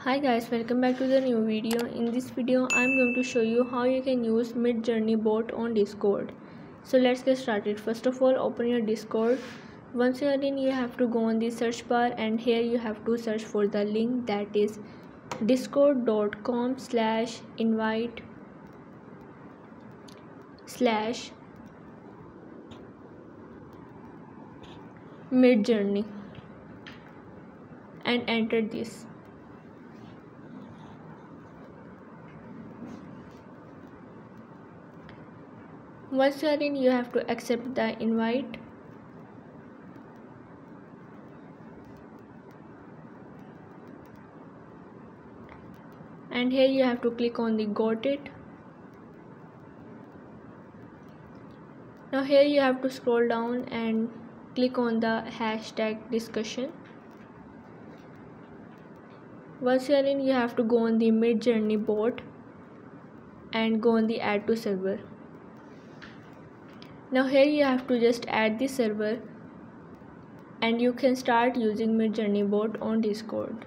Hi guys, welcome back to the new video. In this video I'm going to show you how you can use Midjourney bot on Discord. So let's get started. First of all, open your Discord. Once you are in, you have to go on the search bar and here you have to search for the link that is discord.com/invite/Midjourney and enter this. Once you are in, you have to accept the invite. And here you have to click on the got it. Now here you have to scroll down and click on the hashtag discussion. Once you are in, you have to go on the Midjourney bot and go on the add to server. Now here you have to just add the server and you can start using Midjourney bot on Discord.